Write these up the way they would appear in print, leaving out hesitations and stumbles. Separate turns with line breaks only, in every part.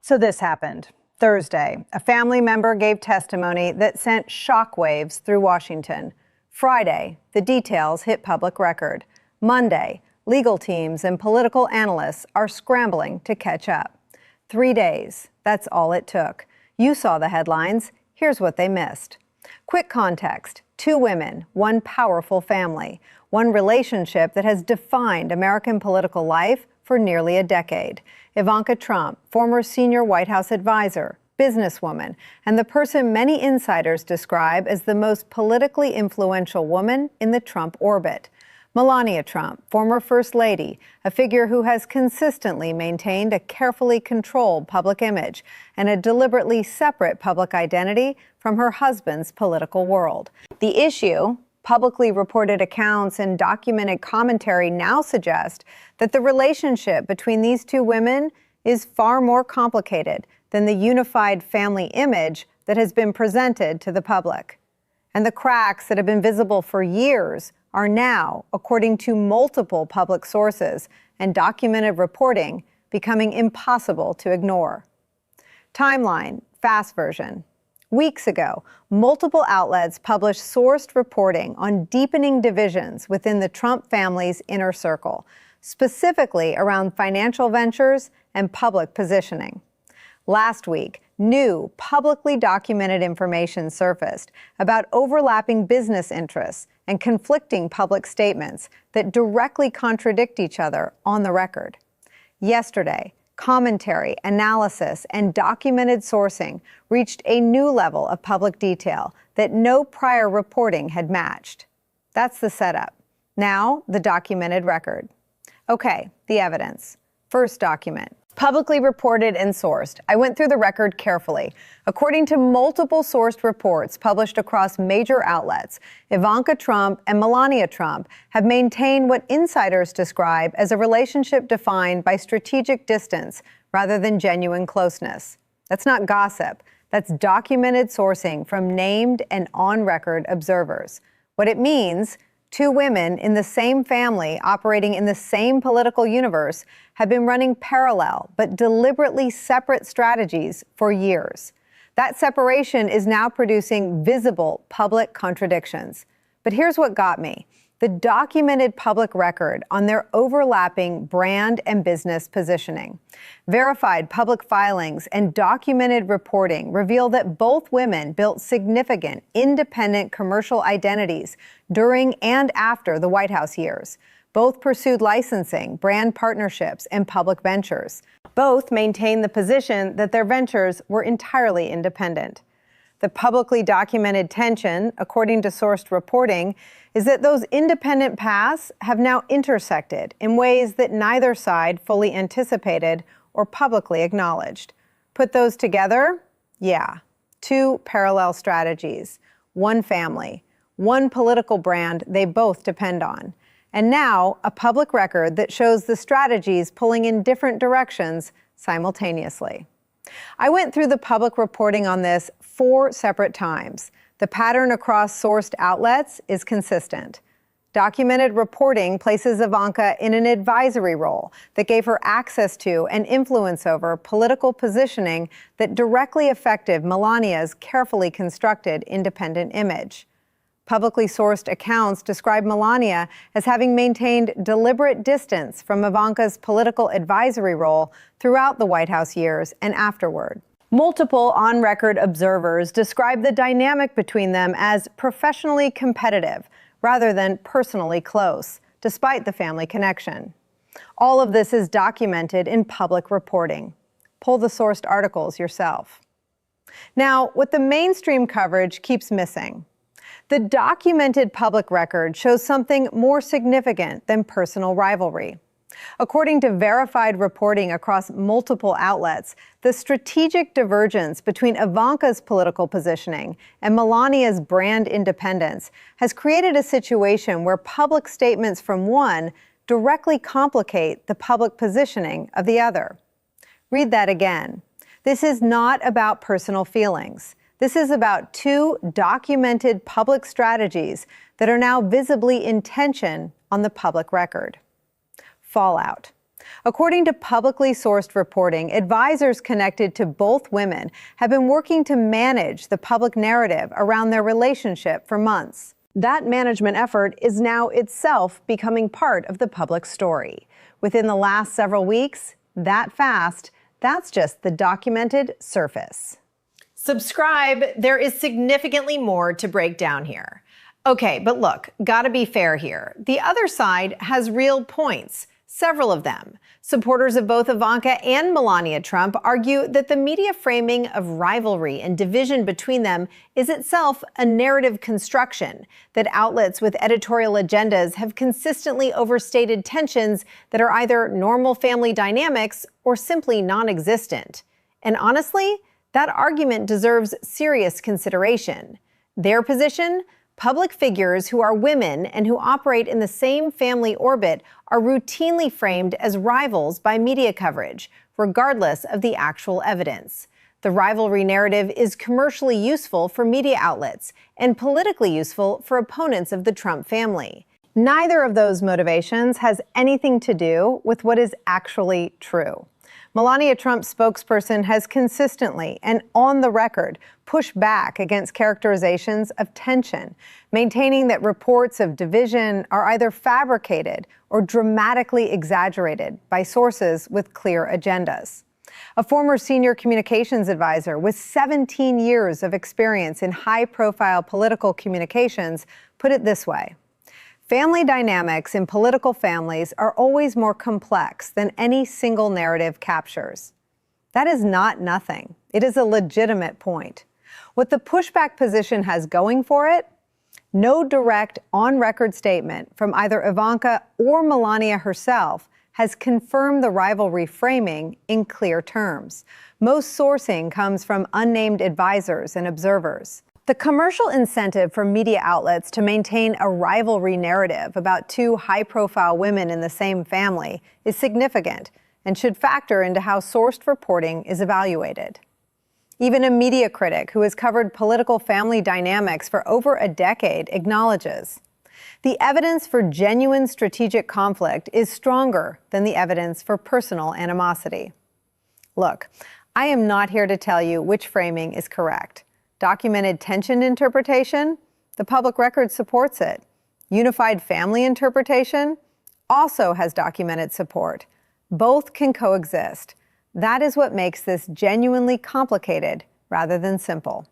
So this happened. Thursday, a family member gave testimony that sent shockwaves through Washington. Friday, the details hit public record. Monday, legal teams and political analysts are scrambling to catch up. 3 days, that's all it took. You saw the headlines. Here's what they missed. Quick context: 2 women, 1 powerful family, 1 relationship that has defined American political life for nearly a decade. Ivanka Trump, former senior White House advisor, businesswoman, and the person many insiders describe as the most politically influential woman in the Trump orbit. Melania Trump, former First Lady, a figure who has consistently maintained a carefully controlled public image and a deliberately separate public identity from her husband's political world. The issue, publicly reported accounts and documented commentary now suggest that the relationship between these 2 women is far more complicated than the unified family image that has been presented to the public. And the cracks that have been visible for years are now, according to multiple public sources and documented reporting, becoming impossible to ignore. Timeline, fast version. Weeks ago, multiple outlets published sourced reporting on deepening divisions within the Trump family's inner circle, specifically around financial ventures and public positioning. Last week, new publicly documented information surfaced about overlapping business interests and conflicting public statements that directly contradict each other on the record. Yesterday, commentary, analysis, and documented sourcing reached a new level of public detail that no prior reporting had matched. That's the setup. Now, the documented record. Okay, the evidence. First document. Publicly reported and sourced. I went through the record carefully. According to multiple sourced reports published across major outlets, Ivanka Trump and Melania Trump have maintained what insiders describe as a relationship defined by strategic distance rather than genuine closeness. That's not gossip. That's documented sourcing from named and on-record observers. What it means: 2 women in the same family operating in the same political universe have been running parallel but deliberately separate strategies for years. That separation is now producing visible public contradictions. But here's what got me: the documented public record on their overlapping brand and business positioning. Verified public filings and documented reporting reveal that both women built significant independent commercial identities during and after the White House years. Both pursued licensing, brand partnerships, and public ventures. Both maintained the position that their ventures were entirely independent. The publicly documented tension, according to sourced reporting, is that those independent paths have now intersected in ways that neither side fully anticipated or publicly acknowledged. Put those together? Yeah. 2 parallel strategies, 1 family, 1 political brand they both depend on. And now, a public record that shows the strategies pulling in different directions simultaneously. I went through the public reporting on this 4 separate times. The pattern across sourced outlets is consistent. Documented reporting places Ivanka in an advisory role that gave her access to and influence over political positioning that directly affected Melania's carefully constructed independent image. Publicly sourced accounts describe Melania as having maintained deliberate distance from Ivanka's political advisory role throughout the White House years and afterward. Multiple on-record observers describe the dynamic between them as professionally competitive rather than personally close, despite the family connection. All of this is documented in public reporting. Pull the sourced articles yourself. Now, what the mainstream coverage keeps missing: the documented public record shows something more significant than personal rivalry. According to verified reporting across multiple outlets, the strategic divergence between Ivanka's political positioning and Melania's brand independence has created a situation where public statements from one directly complicate the public positioning of the other. Read that again. This is not about personal feelings. This is about 2 documented public strategies that are now visibly in tension on the public record. Fallout. According to publicly sourced reporting, advisors connected to both women have been working to manage the public narrative around their relationship for months. That management effort is now itself becoming part of the public story. Within the last several weeks, that fast, that's just the documented surface.
Subscribe. There is significantly more to break down here. Okay, but look, gotta be fair here. The other side has real points. Several of them. Supporters of both Ivanka and Melania Trump argue that the media framing of rivalry and division between them is itself a narrative construction, that outlets with editorial agendas have consistently overstated tensions that are either normal family dynamics or simply non-existent. And honestly, that argument deserves serious consideration. Their position? Public figures who are women and who operate in the same family orbit are routinely framed as rivals by media coverage, regardless of the actual evidence. The rivalry narrative is commercially useful for media outlets and politically useful for opponents of the Trump family. Neither of those motivations has anything to do with what is actually true. Melania Trump's spokesperson has consistently and on the record pushed back against characterizations of tension, maintaining that reports of division are either fabricated or dramatically exaggerated by sources with clear agendas. A former senior communications advisor with 17 years of experience in high-profile political communications put it this way: family dynamics in political families are always more complex than any single narrative captures. That is not nothing. It is a legitimate point. What the pushback position has going for it? No direct on-record statement from either Ivanka or Melania herself has confirmed the rivalry framing in clear terms. Most sourcing comes from unnamed advisors and observers. The commercial incentive for media outlets to maintain a rivalry narrative about two high-profile women in the same family is significant and should factor into how sourced reporting is evaluated. Even a media critic who has covered political family dynamics for over a decade acknowledges the evidence for genuine strategic conflict is stronger than the evidence for personal animosity. Look, I am not here to tell you which framing is correct. Documented tension interpretation? The public record supports it. Unified family interpretation? Also has documented support. Both can coexist. That is what makes this genuinely complicated rather than simple.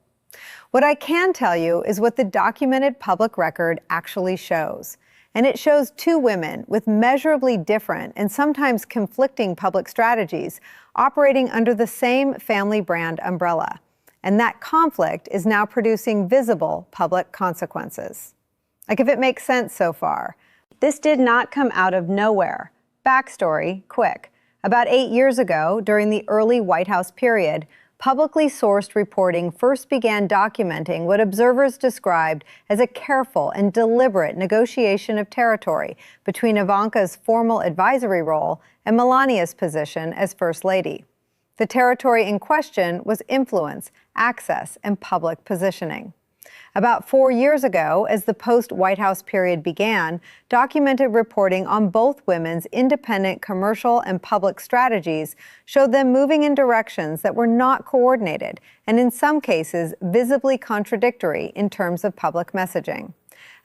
What I can tell you is what the documented public record actually shows. And it shows two women with measurably different and sometimes conflicting public strategies operating under the same family brand umbrella. And that conflict is now producing visible public consequences. Like, if it makes sense so far. This did not come out of nowhere. Backstory, quick. About 8 years ago, during the early White House period, publicly sourced reporting first began documenting what observers described as a careful and deliberate negotiation of territory between Ivanka's formal advisory role and Melania's position as First Lady. The territory in question was influence, access, and public positioning. About 4 years ago, as the post-White House period began, documented reporting on both women's independent commercial and public strategies showed them moving in directions that were not coordinated and in some cases visibly contradictory in terms of public messaging.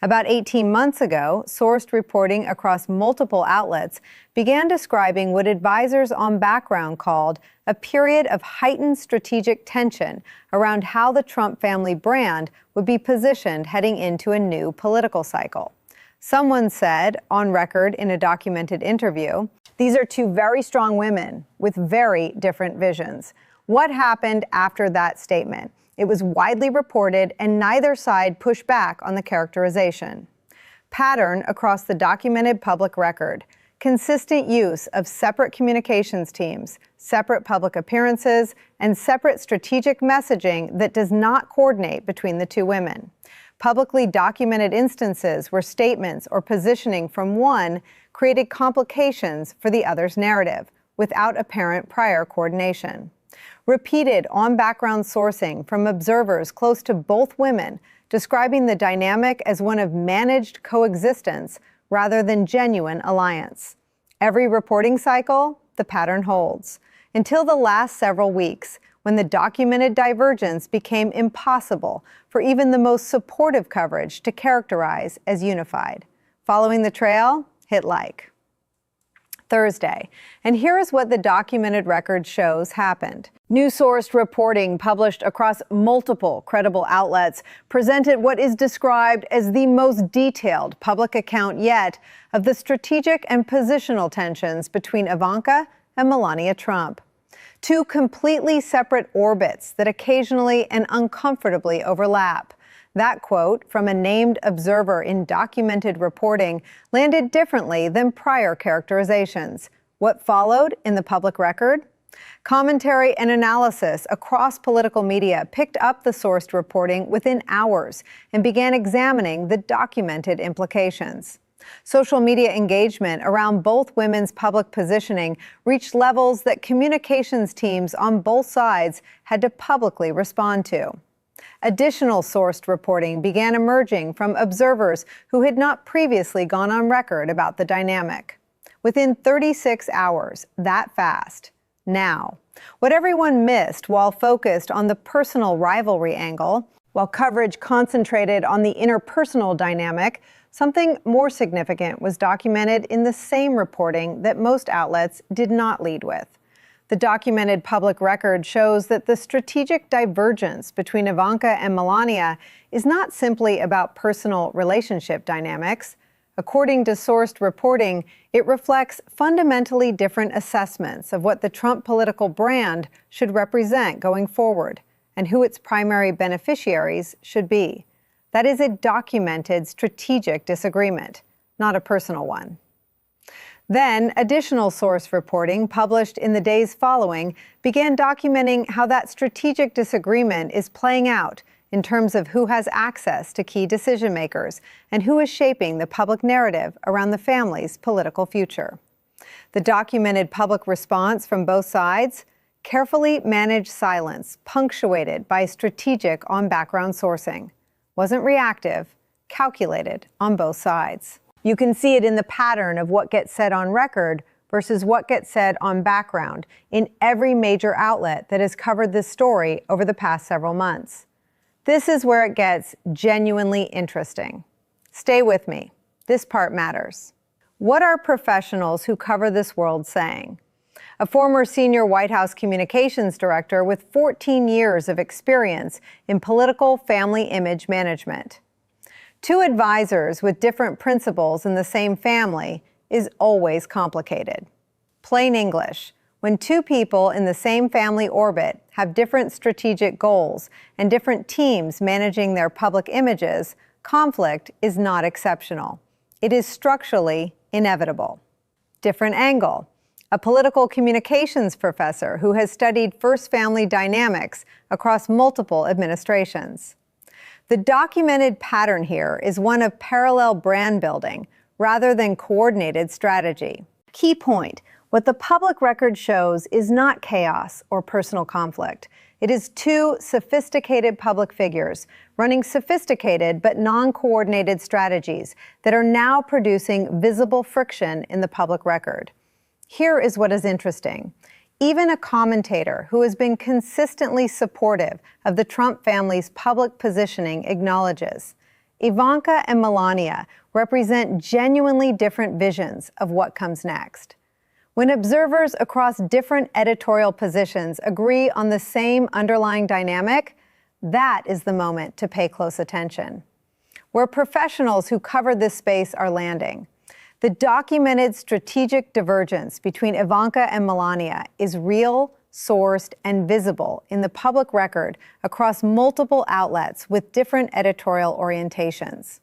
About 18 months ago, sourced reporting across multiple outlets began describing what advisors on background called a period of heightened strategic tension around how the Trump family brand would be positioned heading into a new political cycle. Someone said, on record in a documented interview, "These are two very strong women with very different visions." What happened after that statement? It was widely reported, and neither side pushed back on the characterization. Pattern across the documented public record: consistent use of separate communications teams, separate public appearances, and separate strategic messaging that does not coordinate between the two women. Publicly documented instances where statements or positioning from one created complications for the other's narrative without apparent prior coordination. Repeated on-background sourcing from observers close to both women, describing the dynamic as one of managed coexistence rather than genuine alliance.
Every reporting cycle, the pattern holds, until the last several weeks, when the documented divergence became impossible for even the most supportive coverage to characterize as unified. Following the trail, hit like. Thursday, and here is what the documented record shows happened. New-sourced reporting published across multiple credible outlets presented what is described as the most detailed public account yet of the strategic and positional tensions between Ivanka and Melania Trump. Two completely separate orbits that occasionally and uncomfortably overlap. That quote from a named observer in documented reporting landed differently than prior characterizations. What followed in the public record? Commentary and analysis across political media picked up the sourced reporting within hours and began examining the documented implications. Social media engagement around both women's public positioning reached levels that communications teams on both sides had to publicly respond to. Additional sourced reporting began emerging from observers who had not previously gone on record about the dynamic. Within 36 hours, that fast. Now, what everyone missed while focused on the personal rivalry angle, while coverage concentrated on the interpersonal dynamic, something more significant was documented in the same reporting that most outlets did not lead with. The documented public record shows that the strategic divergence between Ivanka and Melania is not simply about personal relationship dynamics. According to sourced reporting, it reflects fundamentally different assessments of what the Trump political brand should represent going forward and who its primary beneficiaries should be. That is a documented strategic disagreement, not a personal one. Then, additional source reporting published in the days following began documenting how that strategic disagreement is playing out in terms of who has access to key decision makers and who is shaping the public narrative around the family's political future. The documented public response from both sides? Carefully managed silence, punctuated by strategic on-background sourcing. Wasn't reactive, calculated on both sides. You can see it in the pattern of what gets said on record versus what gets said on background in every major outlet that has covered this story over the past several months. This is where it gets genuinely interesting. Stay with me. This part matters. What are professionals who cover this world saying? A former senior White House communications director with 14 years of experience in political family image management. Two advisors with different principles in the same family is always complicated. Plain English, when two people in the same family orbit have different strategic goals and different teams managing their public images, conflict is not exceptional. It is structurally inevitable. Different angle. A political communications professor who has studied first family dynamics across multiple administrations. The documented pattern here is one of parallel brand building rather than coordinated strategy. Key point, what the public record shows is not chaos or personal conflict. It is two sophisticated public figures running sophisticated but non-coordinated strategies that are now producing visible friction in the public record. Here is what is interesting. Even a commentator who has been consistently supportive of the Trump family's public positioning acknowledges Ivanka and Melania represent genuinely different visions of what comes next. When observers across different editorial positions agree on the same underlying dynamic, that is the moment to pay close attention. Where professionals who cover this space are landing. The documented strategic divergence between Ivanka and Melania is real, sourced, and visible in the public record across multiple outlets with different editorial orientations.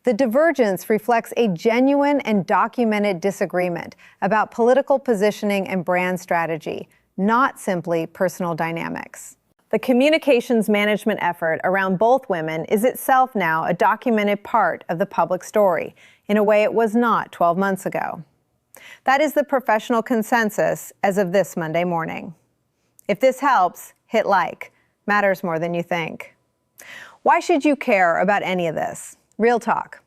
The divergence reflects a genuine and documented disagreement about political positioning and brand strategy, not simply personal dynamics. The communications management effort around both women is itself now a documented part of the public story, in a way it was not 12 months ago. That is the professional consensus as of this Monday morning. If this helps, hit like. Matters more than you think. Why should you care about any of this? Real talk.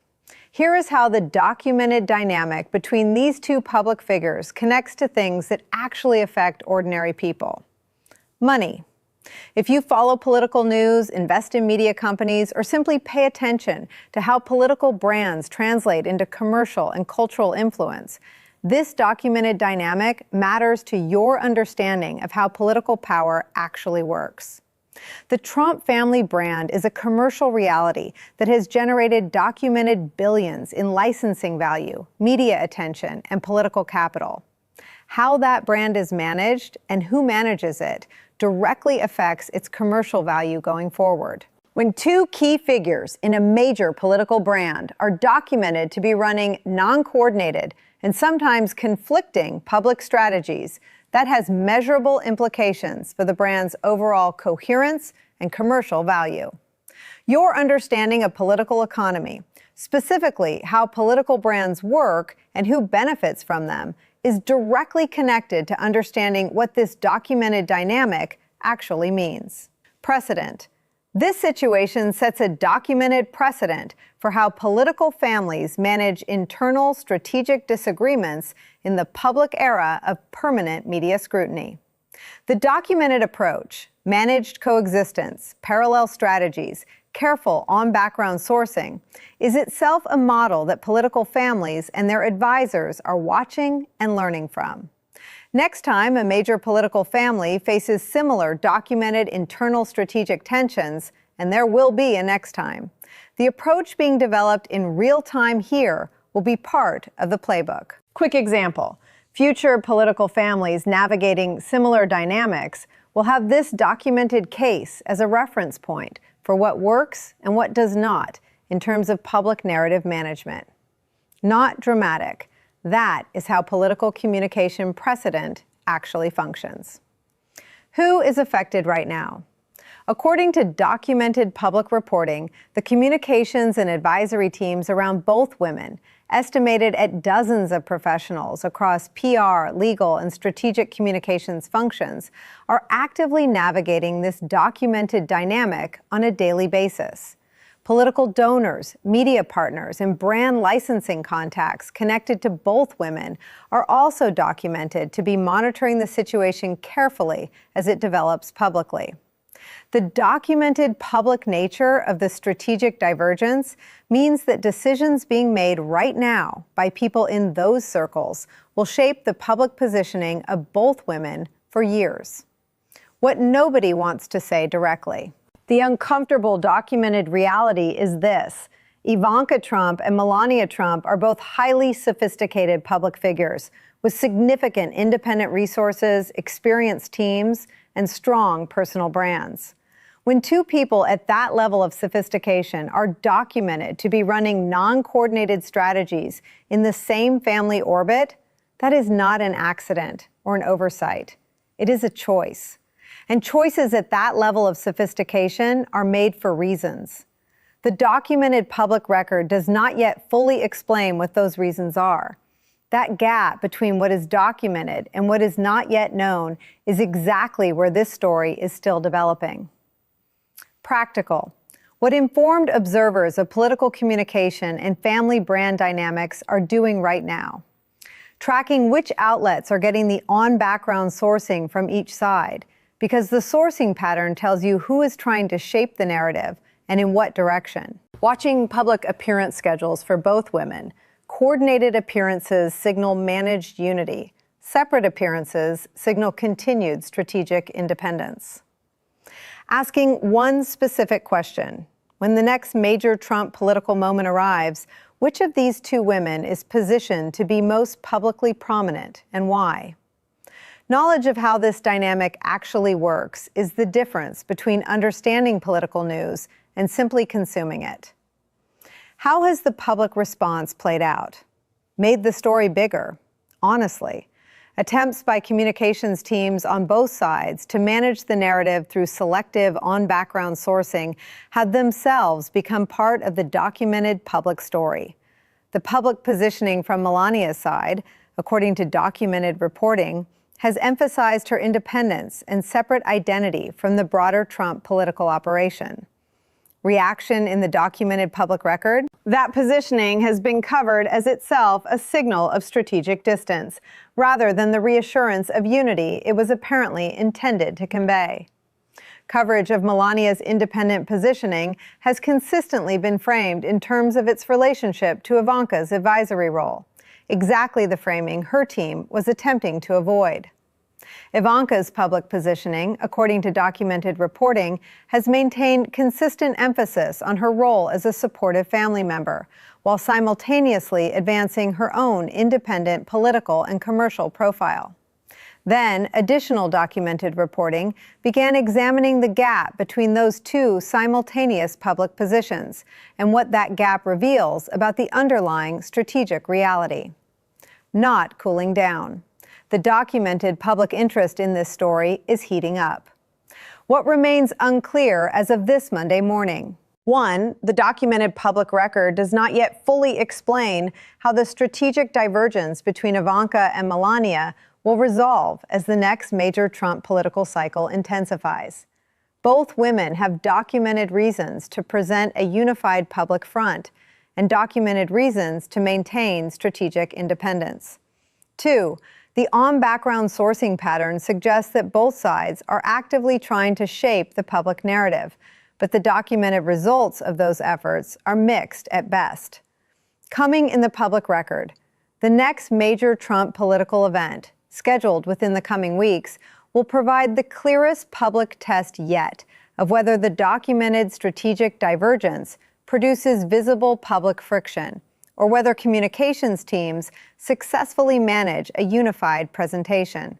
Here is how the documented dynamic between these two public figures connects to things that actually affect ordinary people. Money. If you follow political news, invest in media companies, or simply pay attention to how political brands translate into commercial and cultural influence, this documented dynamic matters to your understanding of how political power actually works. The Trump family brand is a commercial reality that has generated documented billions in licensing value, media attention, and political capital. How that brand is managed and who manages it directly affects its commercial value going forward. When two key figures in a major political brand are documented to be running non-coordinated and sometimes conflicting public strategies, that has measurable implications for the brand's overall coherence and commercial value. Your understanding of political economy, specifically how political brands work and who benefits from them, is directly connected to understanding what this documented dynamic actually means. Precedent. This situation sets a documented precedent for how political families manage internal strategic disagreements in the public era of permanent media scrutiny. The documented approach, managed coexistence, parallel strategies, careful on-background sourcing, is itself a model that political families and their advisors are watching and learning from. Next time a major political family faces similar documented internal strategic tensions, and there will be a next time, the approach being developed in real time here will be part of the playbook. Quick example. Future political families navigating similar dynamics will have this documented case as a reference point for what works and what does not in terms of public narrative management. Not dramatic. That is how political communication precedent actually functions. Who is affected right now? According to documented public reporting, the communications and advisory teams around both women, estimated at dozens of professionals across PR, legal, and strategic communications functions, are actively navigating this documented dynamic on a daily basis. Political donors, media partners, and brand licensing contacts connected to both women are also documented to be monitoring the situation carefully as it develops publicly. The documented public nature of the strategic divergence means that decisions being made right now by people in those circles will shape the public positioning of both women for years. What nobody wants to say directly. The uncomfortable documented reality is this: Ivanka Trump and Melania Trump are both highly sophisticated public figures with significant independent resources, experienced teams, and strong personal brands. When two people at that level of sophistication are documented to be running non-coordinated strategies in the same family orbit, that is not an accident or an oversight. It is a choice. And choices at that level of sophistication are made for reasons. The documented public record does not yet fully explain what those reasons are. That gap between what is documented and what is not yet known is exactly where this story is still developing. Practical. What informed observers of political communication and family brand dynamics are doing right now. Tracking which outlets are getting the on-background sourcing from each side, because the sourcing pattern tells you who is trying to shape the narrative and in what direction. Watching public appearance schedules for both women. Coordinated appearances signal managed unity. Separate appearances signal continued strategic independence. Asking one specific question. When the next major Trump political moment arrives, which of these two women is positioned to be most publicly prominent and why? Knowledge of how this dynamic actually works is the difference between understanding political news and simply consuming it. How has the public response played out? Made the story bigger? Honestly, attempts by communications teams on both sides to manage the narrative through selective on-background sourcing have themselves become part of the documented public story. The public positioning from Melania's side, according to documented reporting, has emphasized her independence and separate identity from the broader Trump political operation. reaction in the documented public record? That positioning has been covered as itself a signal of strategic distance, rather than the reassurance of unity it was apparently intended to convey. Coverage of Melania's independent positioning has consistently been framed in terms of its relationship to Ivanka's advisory role, exactly the framing her team was attempting to avoid. Ivanka's public positioning, according to documented reporting, has maintained consistent emphasis on her role as a supportive family member, while simultaneously advancing her own independent political and commercial profile. Then, additional documented reporting began examining the gap between those two simultaneous public positions and what that gap reveals about the underlying strategic reality. Not cooling down. The documented public interest in this story is heating up. What remains unclear as of this Monday morning? 1, the documented public record does not yet fully explain how the strategic divergence between Ivanka and Melania will resolve as the next major Trump political cycle intensifies. Both women have documented reasons to present a unified public front and documented reasons to maintain strategic independence. 2, the on-background sourcing pattern suggests that both sides are actively trying to shape the public narrative, but the documented results of those efforts are mixed at best. Coming in the public record, the next major Trump political event, scheduled within the coming weeks, will provide the clearest public test yet of whether the documented strategic divergence produces visible public friction, or whether communications teams successfully manage a unified presentation.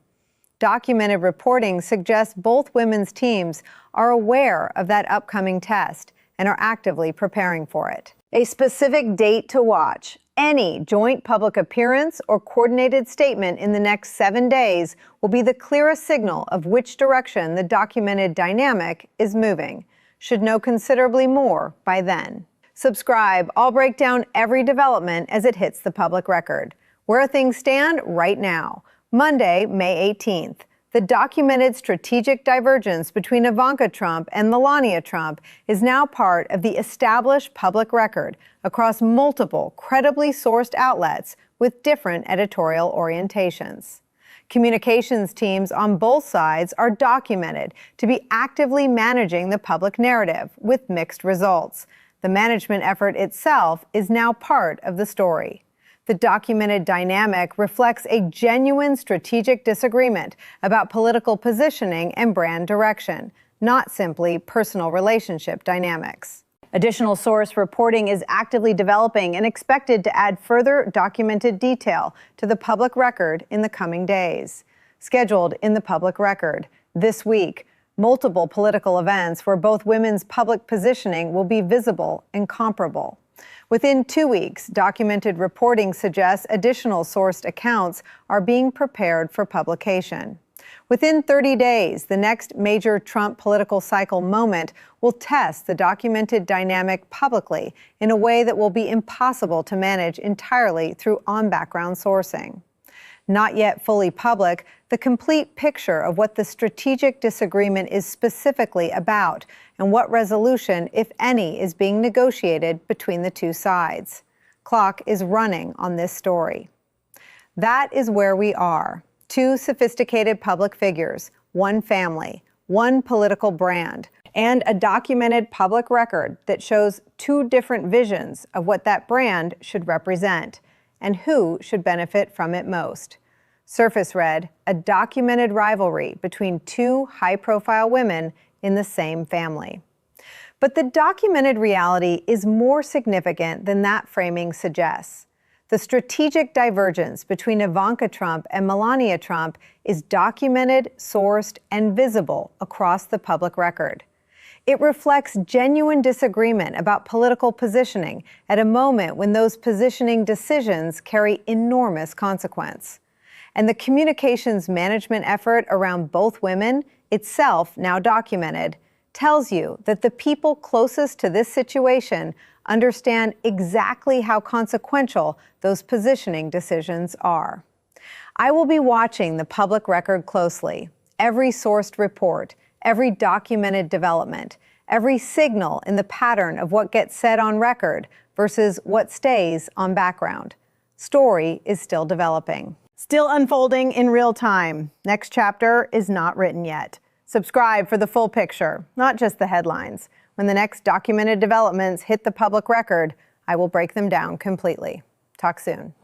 Documented reporting suggests both women's teams are aware of that upcoming test and are actively preparing for it. A specific date to watch. Any joint public appearance or coordinated statement in the next 7 days will be the clearest signal of which direction the documented dynamic is moving. Should know considerably more by then. Subscribe. I'll break down every development as it hits the public record. Where things stand right now. Monday, May 18th. The documented strategic divergence between Ivanka Trump and Melania Trump is now part of the established public record across multiple credibly sourced outlets with different editorial orientations. Communications teams on both sides are documented to be actively managing the public narrative with mixed results. The management effort itself is now part of the story. The documented dynamic reflects a genuine strategic disagreement about political positioning and brand direction, not simply personal relationship dynamics. Additional source reporting is actively developing and expected to add further documented detail to the public record in the coming days. Scheduled in the public record this week, multiple political events where both women's public positioning will be visible and comparable. Within 2 weeks, documented reporting suggests additional sourced accounts are being prepared for publication. Within 30 days, the next major Trump political cycle moment will test the documented dynamic publicly in a way that will be impossible to manage entirely through on-background sourcing. Not yet fully public, the complete picture of what the strategic disagreement is specifically about and what resolution, if any, is being negotiated between the two sides. Clock is running on this story. That is where we are. Two sophisticated public figures, one family, one political brand, and a documented public record that shows two different visions of what that brand should represent and who should benefit from it most. Surface read, a documented rivalry between two high-profile women in the same family. But the documented reality is more significant than that framing suggests. The strategic divergence between Ivanka Trump and Melania Trump is documented, sourced, and visible across the public record. It reflects genuine disagreement about political positioning at a moment when those positioning decisions carry enormous consequence. And the communications management effort around both women, itself now documented, tells you that the people closest to this situation understand exactly how consequential those positioning decisions are. I will be watching the public record closely, every sourced report, every documented development, every signal in the pattern of what gets said on record versus what stays on background. Story is still developing. Still unfolding in real time. Next chapter is not written yet. Subscribe for the full picture, not just the headlines. When the next documented developments hit the public record, I will break them down completely. Talk soon.